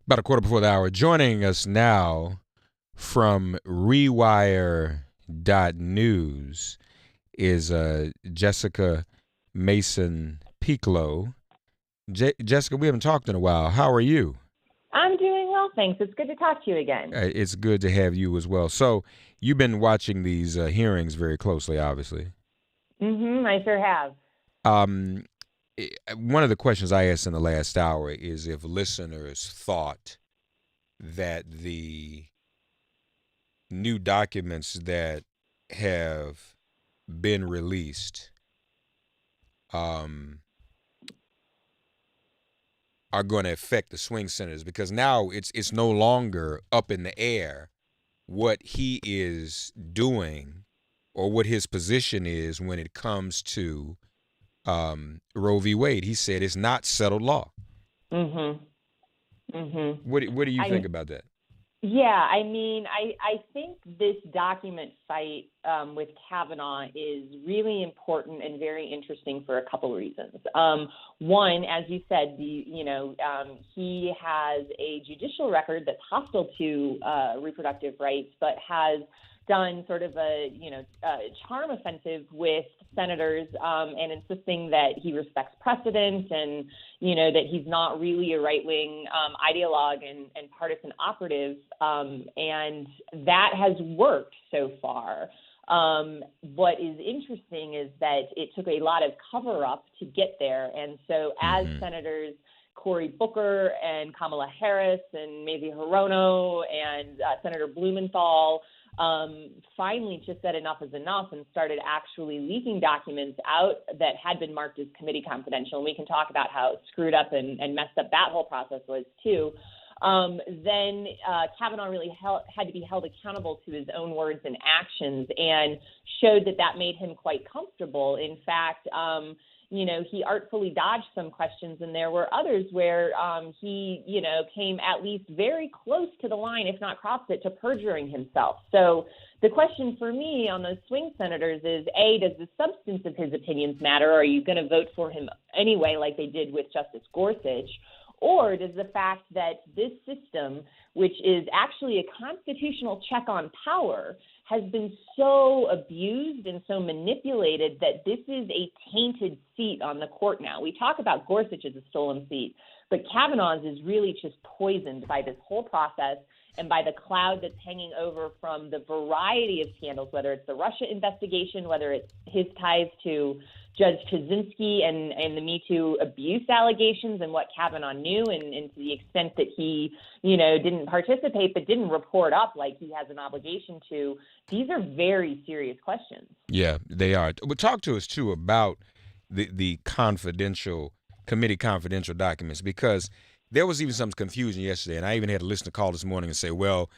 About a quarter before the hour. Joining us now from Rewire.news is Jessica Mason Pieklo. Jessica, we haven't talked in a while. How are you? I'm doing well, thanks. It's good to talk to you again. It's good to have you as well. So you've been watching these hearings very closely, obviously. I sure have. Um, One of the questions I asked in the last hour is if listeners thought that the new documents that have been released are going to affect the swing senators, because now it's no longer up in the air what he is doing or what his position is when it comes to Roe v. Wade. He said it's not settled law. Mhm. Mhm. What do you think I about that? Yeah, I think this document fight with Kavanaugh is really important and very interesting for a couple reasons. One, as you said, he has a judicial record that's hostile to reproductive rights, but has done sort of a charm offensive with senators and insisting that he respects precedent and that he's not really a right-wing ideologue and partisan operative, and that has worked so far. What is interesting is that it took a lot of cover-up to get there, and so as senators Cory Booker and Kamala Harris and Mazie Hirono and Senator Blumenthal finally just said enough is enough and started actually leaking documents out that had been marked as committee confidential. And we can talk about how screwed up and messed up that whole process was too. Then Kavanaugh really had to be held accountable to his own words and actions, and showed that made him quite comfortable. In fact, he artfully dodged some questions, and there were others where he, came at least very close to the line, if not crossed it, to perjuring himself. So the question for me on those swing senators is, A, does the substance of his opinions matter? Are you going to vote for him anyway, like they did with Justice Gorsuch? Or does the fact that this system, which is actually a constitutional check on power, has been so abused and so manipulated that this is a tainted seat on the court now? We talk about Gorsuch as a stolen seat, but Kavanaugh's is really just poisoned by this whole process and by the cloud that's hanging over from the variety of scandals, whether it's the Russia investigation, whether it's his ties to Judge Kaczynski and the Me Too abuse allegations and what Kavanaugh knew, and to the extent that he, didn't participate but didn't report up like he has an obligation to. These are very serious questions. Yeah, they are. But talk to us too about the committee confidential documents, because there was even some confusion yesterday, and I even had a listener call this morning and say, well,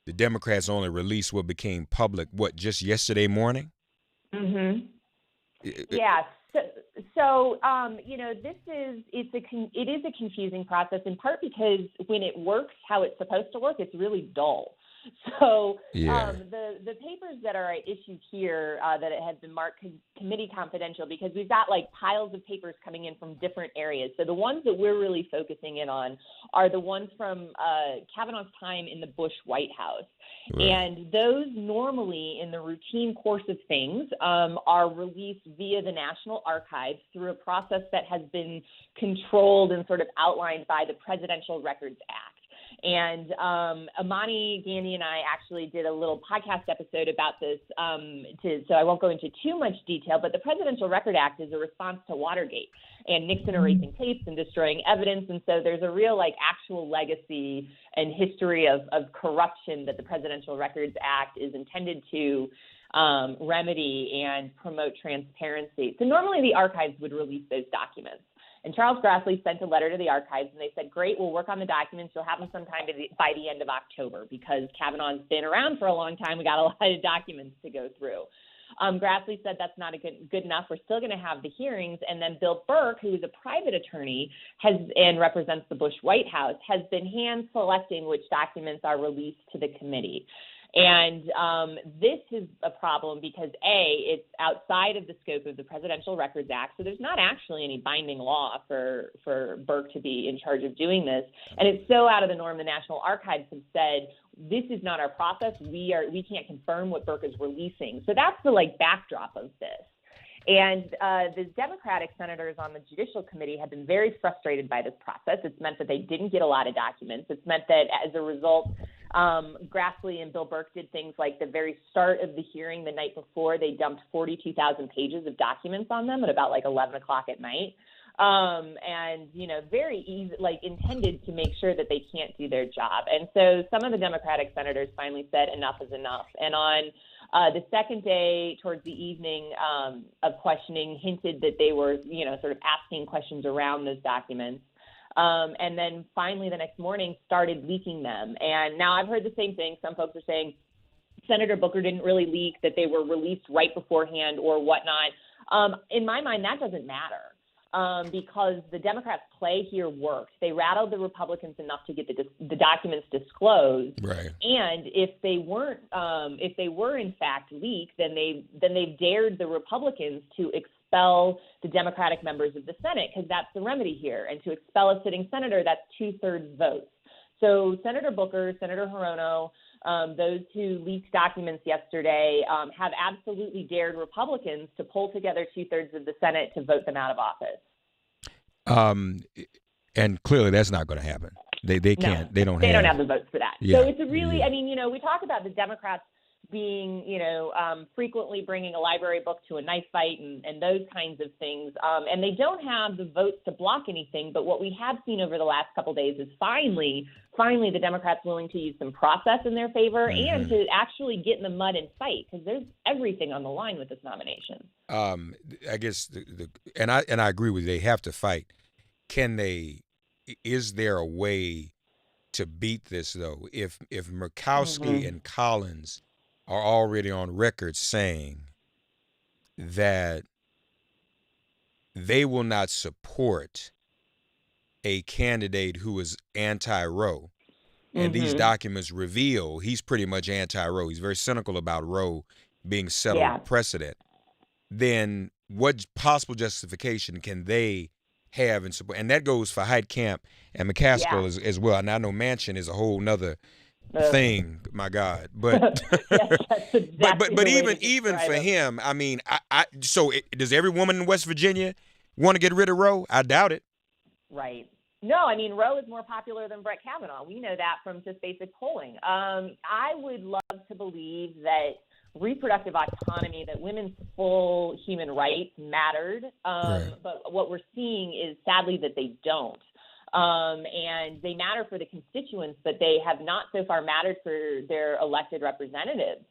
the Democrats only released what became public, just yesterday morning? Mm-hmm. Yeah. So it is a confusing process, in part because when it works how it's supposed to work, it's really dull. So the papers that are at issue here that have been marked committee confidential, because we've got like piles of papers coming in from different areas. So the ones that we're really focusing in on are the ones from Kavanaugh's time in the Bush White House. Right. And those normally, in the routine course of things, are released via the National Archives through a process that has been controlled and sort of outlined by the Presidential Records Act. And Amani Gandhi and I actually did a little podcast episode about this, so I won't go into too much detail, but the Presidential Record Act is a response to Watergate and Nixon erasing tapes and destroying evidence. And so there's a real actual legacy and history of corruption that the Presidential Records Act is intended to remedy and promote transparency. So normally the archives would release those documents. And Charles Grassley sent a letter to the archives, and they said, great, we'll work on the documents. You'll have them sometime by the end of October, because Kavanaugh's been around for a long time. We got a lot of documents to go through. Grassley said that's not good enough. We're still going to have the hearings. And then Bill Burke, who is a private attorney and represents the Bush White House, has been hand selecting which documents are released to the committee. And this is a problem because, A, it's outside of the scope of the Presidential Records Act, so there's not actually any binding law for Burke to be in charge of doing this. And it's so out of the norm, the National Archives have said, this is not our process. We can't confirm what Burke is releasing. So that's the backdrop of this. And the Democratic senators on the Judicial Committee have been very frustrated by this process. It's meant that they didn't get a lot of documents. It's meant that as a result, Grassley and Bill Burke did things like the very start of the hearing the night before, they dumped 42,000 pages of documents on them at about 11 o'clock at night. And, very easy, intended to make sure that they can't do their job. And so some of the Democratic senators finally said enough is enough. And on the second day, towards the evening of questioning, hinted that they were, sort of asking questions around those documents. And then finally the next morning started leaking them. And now I've heard the same thing. Some folks are saying Senator Booker didn't really leak, that they were released right beforehand or whatnot. In my mind, that doesn't matter. Because the Democrats' play here worked. They rattled the Republicans enough to get the documents disclosed. Right. And if they were in fact leaked, then they dared the Republicans to expel the Democratic members of the Senate, because that's the remedy here. And to expel a sitting senator, that's 2/3 votes. So Senator Booker, Senator Hirono, those who leaked documents yesterday have absolutely dared Republicans to pull together 2/3 of the Senate to vote them out of office. And clearly that's not going to happen. They can't. No, they don't have the votes for that. Yeah, so it's a really, we talk about the Democrats being, frequently bringing a library book to a knife fight and those kinds of things. And they don't have the votes to block anything. But what we have seen over the last couple of days is finally the Democrats willing to use some process in their favor and to actually get in the mud and fight, because there's everything on the line with this nomination. I guess and I agree with you. They have to fight. Is there a way to beat this though? If Murkowski and Collins are already on record saying that they will not support a candidate who is anti-Roe, and these documents reveal he's pretty much anti-Roe. He's very cynical about Roe being settled precedent. Then what possible justification can they have in support? And that goes for Heitkamp and McCaskill as well. And I know Manchin is a whole nother thing, my God. But but even for him, does every woman in West Virginia want to get rid of Roe? I doubt it. Right. No, Roe is more popular than Brett Kavanaugh. We know that from just basic polling. I would love to believe that reproductive autonomy, that women's full human rights mattered. But what we're seeing is sadly that they don't. And they matter for the constituents, but they have not so far mattered for their elected representatives.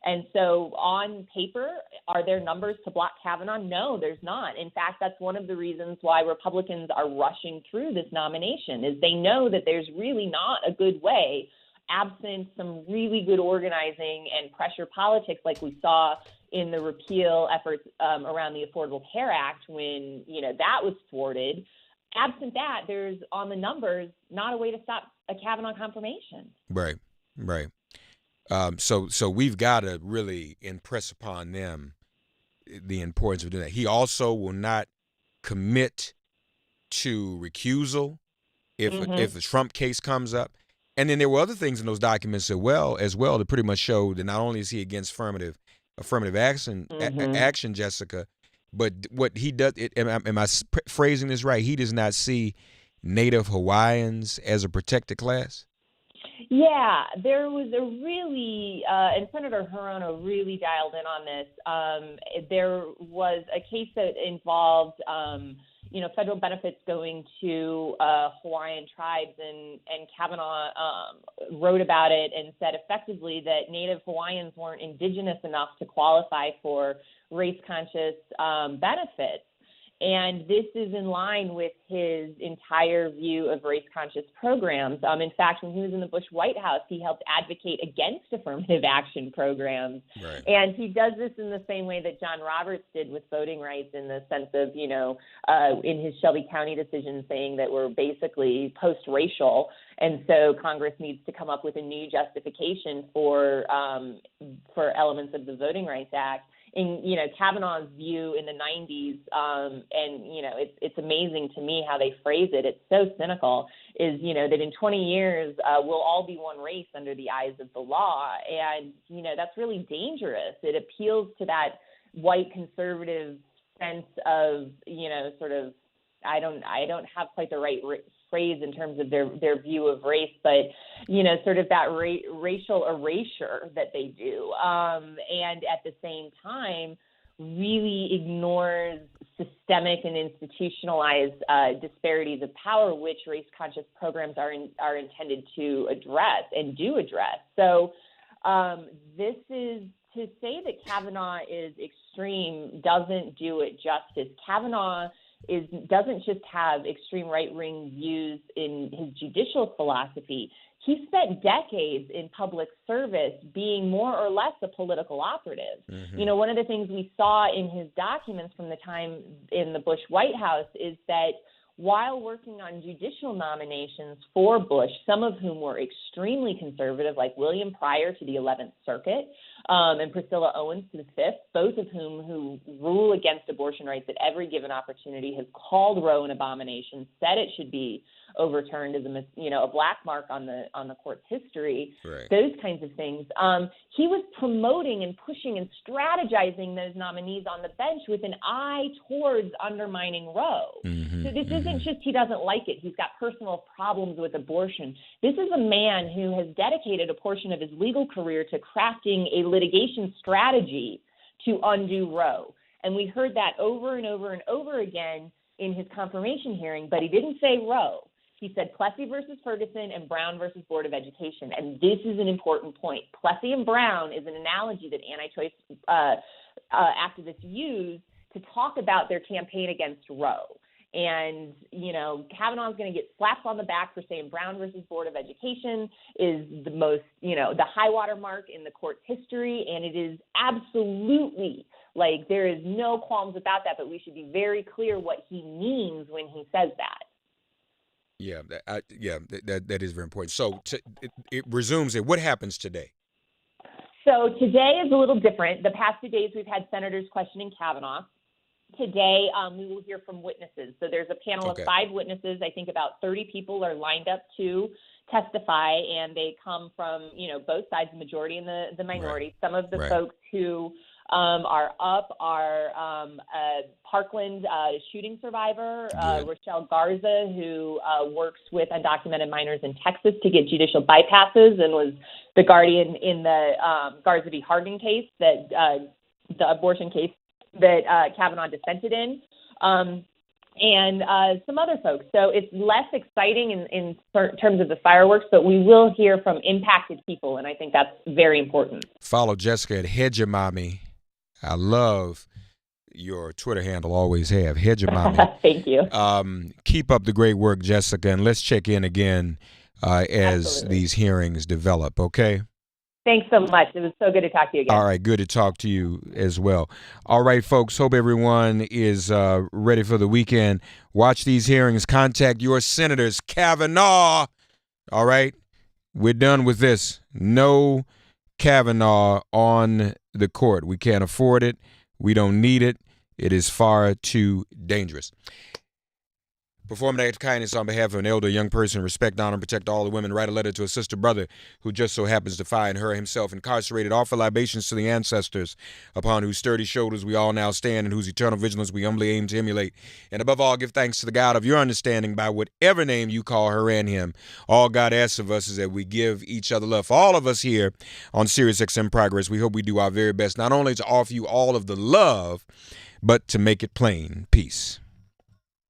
And so on paper, are there numbers to block Kavanaugh? No, there's not. In fact, that's one of the reasons why Republicans are rushing through this nomination, is they know that there's really not a good way, absent some really good organizing and pressure politics like we saw in the repeal efforts around the Affordable Care Act when, that was thwarted. Absent that, there's, on the numbers, not a way to stop a Kavanaugh confirmation. Right. So we've got to really impress upon them the importance of doing that. He also will not commit to recusal if the Trump case comes up. And then there were other things in those documents as well that pretty much showed that not only is he against affirmative action, Jessica, but what he does. Am I phrasing this right? He does not see Native Hawaiians as a protected class. Yeah, there was a really, and Senator Hirono really dialed in on this. There was a case that involved, federal benefits going to Hawaiian tribes, and Kavanaugh wrote about it and said effectively that Native Hawaiians weren't indigenous enough to qualify for race-conscious benefits. And this is in line with his entire view of race-conscious programs. In fact, when he was in the Bush White House, he helped advocate against affirmative action programs. Right. And he does this in the same way that John Roberts did with voting rights, in the sense of, in his Shelby County decision, saying that we're basically post-racial. And so Congress needs to come up with a new justification for elements of the Voting Rights Act. In Kavanaugh's view in the 90s, and it's amazing to me how they phrase it. It's so cynical. Is that in 20 years we'll all be one race under the eyes of the law, and that's really dangerous. It appeals to that white conservative sense of sort of I don't have quite the right phrase in terms of their view of race, but sort of that racial erasure that they do, and at the same time really ignores systemic and institutionalized disparities of power, which race-conscious programs are intended to address and do address. So this is to say that Kavanaugh is extreme doesn't do it justice. Kavanaugh doesn't just have extreme right-wing views in his judicial philosophy. He spent decades in public service being more or less a political operative. Mm-hmm. One of the things we saw in his documents from the time in the Bush White House is that while working on judicial nominations for Bush, some of whom were extremely conservative, like William Pryor to the 11th Circuit and Priscilla Owens to the 5th, both of who rule against abortion rights at every given opportunity, have called Roe an abomination, said it should be overturned as a black mark on the court's history, right. Those kinds of things. He was promoting and pushing and strategizing those nominees on the bench with an eye towards undermining Roe. Mm-hmm, so this isn't just he doesn't like it. He's got personal problems with abortion. This is a man who has dedicated a portion of his legal career to crafting a litigation strategy to undo Roe. And we heard that over and over and over again in his confirmation hearing, but he didn't say Roe. He said Plessy versus Ferguson and Brown versus Board of Education. And this is an important point. Plessy and Brown is an analogy that anti-choice activists use to talk about their campaign against Roe. And, Kavanaugh's going to get slapped on the back for saying Brown versus Board of Education is the most, the high water mark in the court's history. And it is absolutely, there is no qualms about that, but we should be very clear what he means when he says that. Yeah, that is very important. So it resumes it. What happens today? So today is a little different. The past 2 days we've had senators questioning Kavanaugh. Today we will hear from witnesses. So there's a panel of 5 witnesses. I think about 30 people are lined up to testify, and they come from both sides, the majority and the minority. Right. Some of the folks who are up are a Parkland shooting survivor, Rochelle Garza, who works with undocumented minors in Texas to get judicial bypasses and was the guardian in the Garza v. Harding case, that the abortion case that Kavanaugh dissented in, and some other folks. So it's less exciting in terms of the fireworks, but we will hear from impacted people, and I think that's very important. Follow Jessica at Hedgemami. I love your Twitter handle, always have, Hedgemami. Thank you. Keep up the great work, Jessica, and let's check in again as Absolutely. These hearings develop, okay? Thanks so much. It was so good to talk to you again. All right, good to talk to you as well. All right, folks, hope everyone is ready for the weekend. Watch these hearings. Contact your senators. Kavanaugh. All right, we're done with this. No Kavanaugh on the court. We can't afford it. We don't need it. It is far too dangerous. Perform an act of kindness on behalf of an elder, young person. Respect, honor, and protect all the women. Write a letter to a sister brother who just so happens to find her himself incarcerated. Offer libations to the ancestors upon whose sturdy shoulders we all now stand and whose eternal vigilance we humbly aim to emulate. And above all, give thanks to the God of your understanding by whatever name you call her and him. All God asks of us is that we give each other love. For all of us here on SiriusXM Progress, we hope we do our very best not only to offer you all of the love, but to make it plain. Peace.